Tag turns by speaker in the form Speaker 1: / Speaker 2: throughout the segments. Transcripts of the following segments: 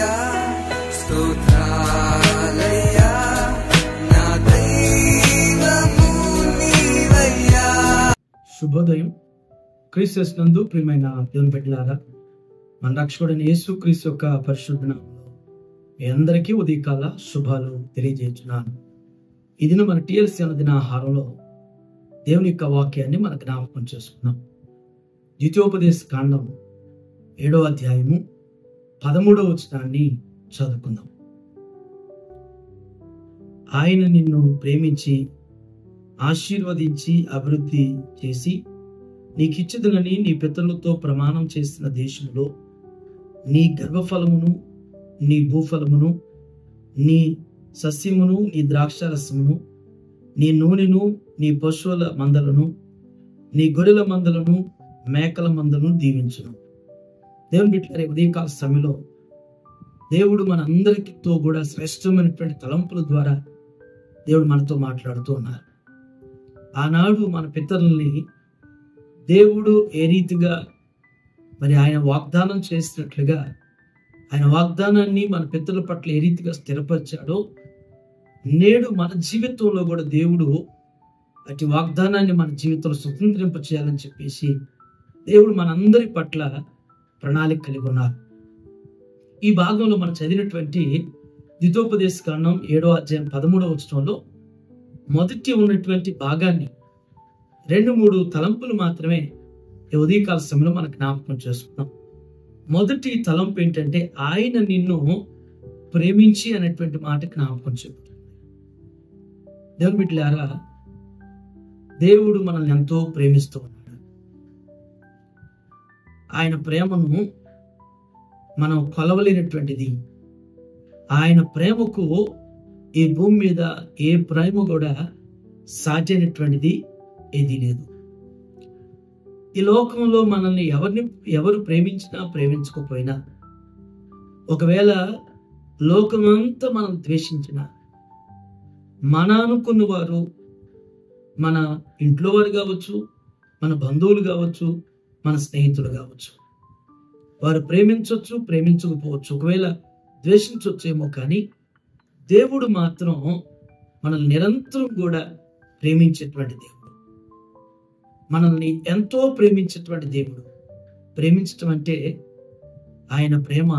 Speaker 1: నీవయ్యా, స్తోత్రాలయ్యా, నా దైవము నీవయ్యా.
Speaker 2: శుభోదయం. క్రీస్తు నందు ప్రియమైన దేవుని బిడ్డలారా, మన రక్షకుడైన యేసు క్రీస్తు యొక్క పరిశుద్ధ నామములో మీ అందరికీ ఉదయకాల శుభాలు తెలియజేస్తున్నాను. ఈ దినం మన TLC దిన ఆహారంలో దేవుని యొక్క వాక్యాన్ని మన జ్ఞాపకం చేసుకున్నాం. ద్వితీయోపదేశ కాండం 7వ అధ్యాయము 13వ వచనాన్ని చదువుకుందాం. ఆయన నిన్ను ప్రేమించి ఆశీర్వదించి అభివృద్ధి చేసి నీకిచ్చుదనని నీ పితరులతో ప్రమాణం చేసిన దేశంలో నీ గర్భఫలమును, నీ భూఫలమును, నీ సస్యమును, నీ ద్రాక్షారసమును, నీ నూనెను, నీ పశువుల మందలను, నీ గొర్రెల మందలను, మేకల మందలను దీవించును. దేవుని బిడ్డలారా, ఉదయకాల సమయంలో దేవుడు మన అందరితో కూడా శ్రేష్టమైనటువంటి తలంపుల ద్వారా దేవుడు మనతో మాట్లాడుతూ ఉన్నారు. ఆనాడు మన పితరుల్ని దేవుడు ఏ రీతిగా మరి ఆయన వాగ్దానం చేసినట్లుగా ఆయన వాగ్దానాన్ని మన పితరుల పట్ల ఏ రీతిగా స్థిరపరిచాడో, నేడు మన జీవితంలో కూడా దేవుడు అటు వాగ్దానాన్ని మన జీవితంలో స్వతంత్రింప చేయాలని చెప్పేసి దేవుడు మనందరి పట్ల ప్రణాళిక కలిగి ఉన్నారు. ఈ భాగంలో మనం చదివినటువంటి ద్వితీయోపదేశ కాండం 7వ అధ్యాయం 13వ వచనంలో మొదటి ఉన్నటువంటి భాగాన్ని 2-3 తలంపులు మాత్రమే ఈ ఉదయకాల సమయంలో మనం జ్ఞాపకం చేసుకున్నాం. మొదటి తలంపు ఏంటంటే ఆయన నిన్ను ప్రేమించి అనేటువంటి మాట జ్ఞాపకం చెబుతుంది. దేవుని బిడ్డలారా, దేవుడు మనల్ని ఎంతో ప్రేమిస్తూ ఉన్నాడు. ఆయన ప్రేమను మనం కొలవలేనటువంటిది. ఆయన ప్రేమకు ఈ భూమి మీద ఏ ప్రేమ కూడా సాటి అయినటువంటిది ఏదీ లేదు. ఈ లోకంలో మనల్ని ఎవరు ప్రేమించినా ప్రేమించకపోయినా, ఒకవేళ లోకమంతా మనం ద్వేషించినా, మన అనుకున్న వారు, మన ఇంట్లో వారు కావచ్చు, మన బంధువులు కావచ్చు, మన స్నేహితులు కావచ్చు, వారు ప్రేమించవచ్చు, ప్రేమించకపోవచ్చు, ఒకవేళ ద్వేషించవచ్చేమో, కానీ దేవుడు మాత్రం మనల్ని నిరంతరం కూడా ప్రేమించేటువంటి దేవుడు. మనల్ని ఎంతో ప్రేమించేటువంటి దేవుడు. ప్రేమించటం అంటే ఆయన ప్రేమ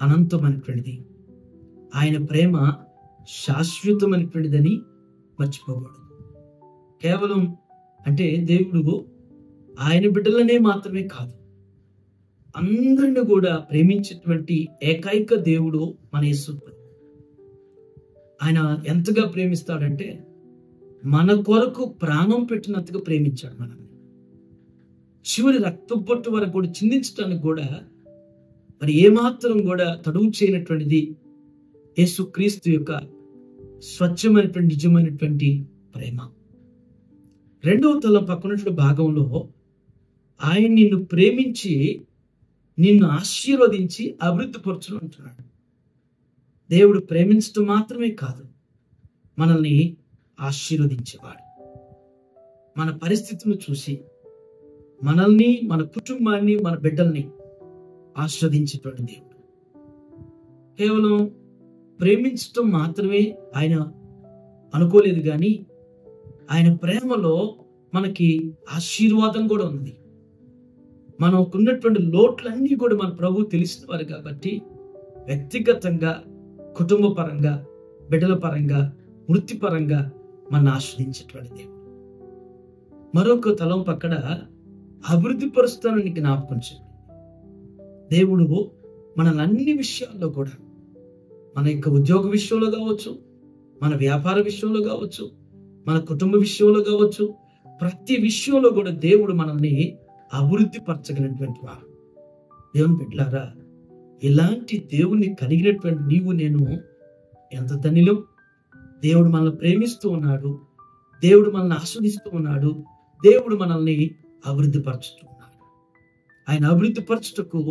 Speaker 2: అనంతమైనటువంటిది. ఆయన ప్రేమ శాశ్వతమైనటువంటిదని మర్చిపోకూడదు. కేవలం అంటే దేవుడు ఆయన బిడ్డలనే మాత్రమే కాదు, అందరిని కూడా ప్రేమించేటువంటి ఏకైక దేవుడు మన యేసు. ఆయన ఎంతగా ప్రేమిస్తాడంటే మన కొరకు ప్రాణం పెట్టినంతగా ప్రేమించాడు మనల్ని. చివరి రక్తపొట్టు వరకు కూడా చిందించడానికి కూడా మరి ఏమాత్రం కూడా తడువు చేయనటువంటిది యేసుక్రీస్తు యొక్క స్వచ్ఛమైనటువంటి నిజమైనటువంటి ప్రేమ. 2వ తలం పక్కనటువంటి భాగంలో ఆయన నిన్ను ప్రేమించి నిన్ను ఆశీర్వదించి అభివృద్ధి పరచును అంటున్నాడు. దేవుడు ప్రేమించడం మాత్రమే కాదు, మనల్ని ఆశీర్వదించేవాడు. మన పరిస్థితులను చూసి మనల్ని, మన కుటుంబాన్ని, మన బిడ్డల్ని ఆశీర్వదించేటువంటి దేవుడు. కేవలం ప్రేమించడం మాత్రమే ఆయన అనుకోలేదు, కానీ ఆయన ప్రేమలో మనకి ఆశీర్వాదం కూడా ఉంది. మనకున్నటువంటి లోట్లన్నీ కూడా మన ప్రభు తెలిసిన వారు కాబట్టి వ్యక్తిగతంగా, కుటుంబ పరంగా, బిడ్డల పరంగా, వృత్తిపరంగా మన ఆశ్రయించేటువంటి దేవుడు. మరొక తలం పక్కన అభివృద్ధి పరుస్తానని జ్ఞాపకం చేయండి. దేవుడు మనల్ని అన్ని విషయాల్లో కూడా, మన యొక్క ఉద్యోగ విషయంలో కావచ్చు, మన వ్యాపార విషయంలో కావచ్చు, మన కుటుంబ విషయంలో కావచ్చు, ప్రతి విషయంలో కూడా దేవుడు మనల్ని అభివృద్ధి పరచగలిగినటువంటి వారు. దేవుని బిడ్డలారా, ఇలాంటి దేవుణ్ణి కలిగినటువంటి నీవు నేను ఎంత ధన్యులం. దేవుడు మనల్ని ప్రేమిస్తూ ఉన్నాడు, దేవుడు మనల్ని ఆస్వాదిస్తూ ఉన్నాడు, దేవుడు మనల్ని అభివృద్ధి పరచుతూ ఉన్నాడు. ఆయన అభివృద్ధి పరచుటకు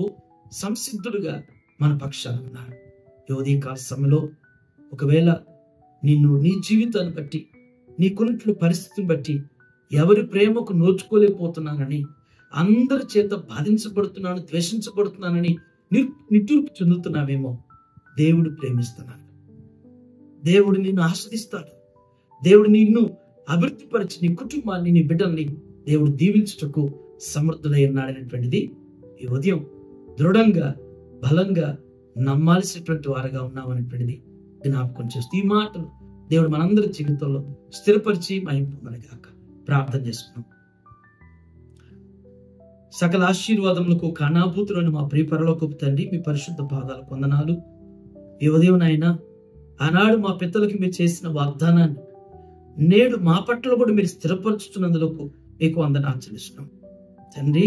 Speaker 2: సంసిద్ధుడుగా మన పక్షాన ఉన్నాడు. ఈ ఉదయకాల సమయంలో ఒకవేళ నిన్ను నీ జీవితాన్ని బట్టి, నీకున్నటువంటి పరిస్థితిని బట్టి ఎవరి ప్రేమకు నోచుకోలేకపోతున్నానని, అందరి చేత బాధించబడుతున్నాను, ద్వేషించబడుతున్నానని నిట్టూర్పు చెందుతున్నావేమో, దేవుడు ప్రేమిస్తున్నాడు. దేవుడు నిన్ను ఆస్వాదిస్తాడు. దేవుడు నిన్ను అభివృద్ధిపరిచి నీ కుటుంబాన్ని, నీ బిడ్డల్ని దేవుడు దీవించుటకు సమర్థుడై ఉన్నాడనేటువంటిది ఈ ఉదయం దృఢంగా, బలంగా నమ్మాల్సినటువంటి వారుగా ఉన్నామనేటువంటిది జ్ఞాపకం చేస్తూ ఈ మాటలు దేవుడు మనందరి జీవితంలో స్థిరపరిచి మహిమ పొందనుగాక. ప్రార్థన చేసుకున్నాం. సకల ఆశీర్వాదములకు కానాభూతులను మా ప్రియ పరలోకపు తండ్రి, మీ పరిశుద్ధ పాదాలకు వందనాలు. ఈ ఉదయం నాయన, ఆనాడు మా పితలకు మీరు చేసిన వాగ్దానాన్ని నేడు మా పట్ల కూడా మీరు స్థిరపరచుతున్నందుకు మీకు వందనాలు చెల్లిస్తున్నాం తండ్రి.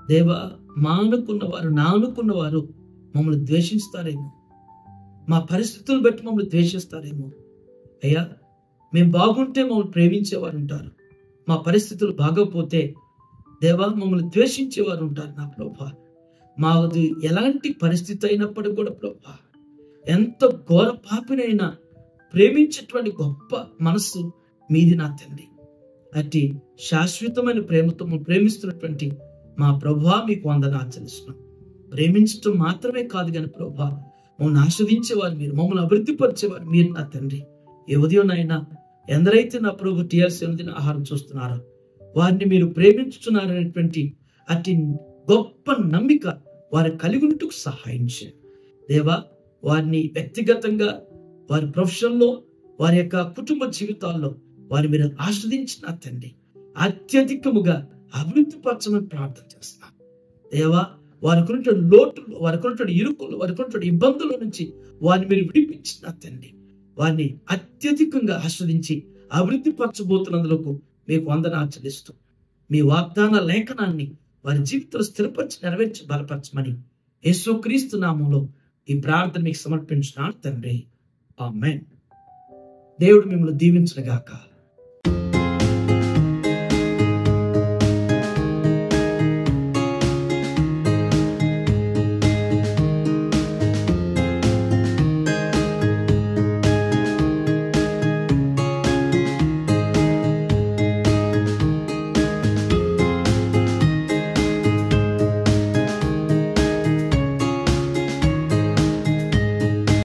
Speaker 2: దేవా, నా అనుకున్నవారు మమ్మల్ని ద్వేషిస్తారేమో, మా పరిస్థితులను బట్టి మమ్మల్ని ద్వేషిస్తారేమో. అయ్యా, మేము బాగుంటే మమ్మల్ని ప్రేమించేవారు ఉంటారు, మా పరిస్థితులు బాగోపోతే దేవా మమ్మల్ని ద్వేషించేవారు ఉంటారు. నా ప్రభా, మాది ఎలాంటి పరిస్థితి అయినప్పటికీ కూడా ప్రభా, ఎంత ఘోర పాపినైనా ప్రేమించేటువంటి గొప్ప మనస్సు మీది నా తండ్రి. అట్టి శాశ్వతమైన ప్రేమతో మమ్మల్ని ప్రేమిస్తున్నటువంటి మా ప్రభా మీకు వందనాలు చెల్లిస్తున్నాం. ప్రేమించడం మాత్రమే కాదు కానీ ప్రభా, మమ్మల్ని ఆస్వాదించేవారు మీరు, మమ్మల్ని అభివృద్ధిపరిచేవారు మీరు నా తండ్రి. ఈ ఉదయం అయినా ఎందరైతే నా ప్రభు టీఆర్సీ అనుదిన ఆహారం చూస్తున్నారో వారిని మీరు ప్రేమించుతున్నారనేటువంటి అతి గొప్ప నమ్మిక వారి కలిగినట్టుకు సహాయం చేయండి దేవా. వారిని వ్యక్తిగతంగా, వారి ప్రొఫెషన్లో, వారి యొక్క కుటుంబ జీవితాల్లో వారి మీరు ఆస్వాదించిన తండ్రి అత్యధికముగా అభివృద్ధి పరచమని ప్రార్థన చేస్తున్నాను దేవా. వారికి ఉన్నటువంటి లోటులు, వారికి ఉన్నటువంటి ఇరుకులు, వారికి ఉన్నటువంటి ఇబ్బందుల నుంచి వారిని మీరు విడిపించిన తండ్రి వారిని అత్యధికంగా ఆస్వాదించి అభివృద్ధి పరచబోతున్నందుకు మీకు వందనాలు చెల్లిస్తూ మీ వాగ్దాన లేఖనాన్ని వారి జీవితంలో స్థిరపరిచి నెరవేర్చి బలపరచమని యేసుక్రీస్తు నామములో ఈ ప్రార్థన మీకు సమర్పించున్నాను తండ్రి. ఆమేన్. దేవుడు మిమ్మల్ని దీవించును గాక.